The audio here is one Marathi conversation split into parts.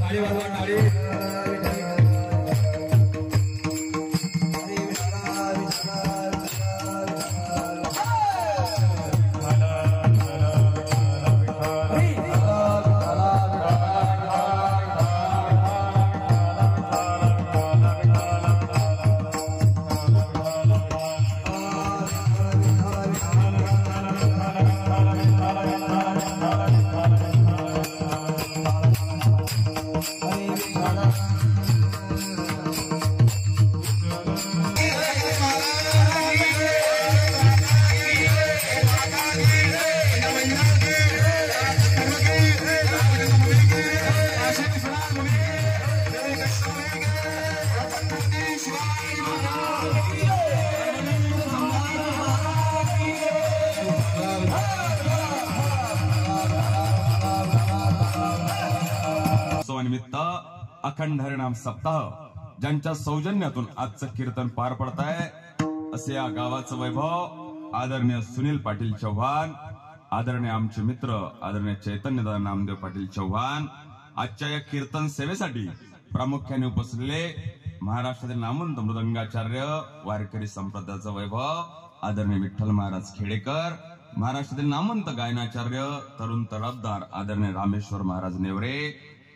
टाळी वाजवा टाळी निमित्त अखंड हरिनाम सप्ताह ज्यांच्या सौजन्यातून आजचं कीर्तन पार पडत आहे असे या गावाचं वैभव आदरणीय सुनील पाटील चव्हाण, आदरणीय आमचे मित्र आदरणीय चैतन्यदादा नामदेव पाटील चव्हाण आजच्या या कीर्तन सेवेसाठी प्रामुख्याने उपस्थितले महाराष्ट्रातील नामवंत मृदंगाचार्य वारकरी संप्रदायाचा वैभव आदरणीय विठ्ठल महाराज खेडेकर, महाराष्ट्रातील नामवंत गायनाचार्य तरुण तडफदार आदरणीय रामेश्वर महाराज नेवरे,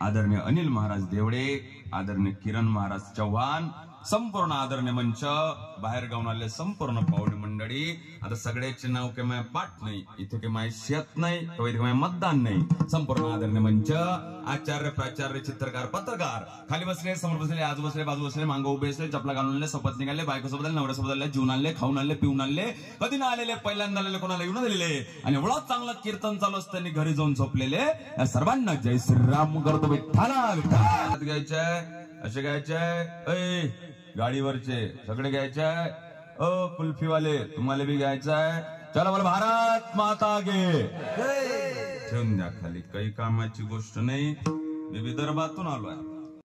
आदरणीय अनिल महाराज देवडे, आदरणीय किरण महाराज चव्हाण, संपूर्ण आदरणीय मंच, बाहेर गावून आले संपूर्ण पाहुणे मंडळी. आता सगळ्याचे नाव काही माझ्या पाठ नाही, इथे काही माझे शेत नाही, काही माझे मतदान नाही. संपूर्ण आदरणीय मंच, आचार्य प्राचार्य चित्रकार पत्रकार खाली बसले, समोर बसले, आज बसले, बाजू बसले, मांग उभे असले, चपला घालून आणले, शपथ निघाले, बायकोसोबत आले, नवऱ्यासोबत आले, जीवन आणले, खाऊन आणले, पिऊन आणले, कधी ना आलेले, पहिल्यांदा आलेले, कोणाला येऊन दिलेले आणि एवढा चांगला कीर्तन चालू असताना घरी जाऊन झोपलेले या सर्वांना जय श्रीराम करतो. विठ्ठला विठ्ठल घ्यायचंय, असे घ्यायचंय, गाडीवरचे सगळे घ्यायचंय, कुल्फीवाले तुम्हाला बी घ्यायचंय. चला बोला भारत माता गे. ठेवून द्या खाली, काही कामाची गोष्ट नाही. मी विदर्भातून आलोय.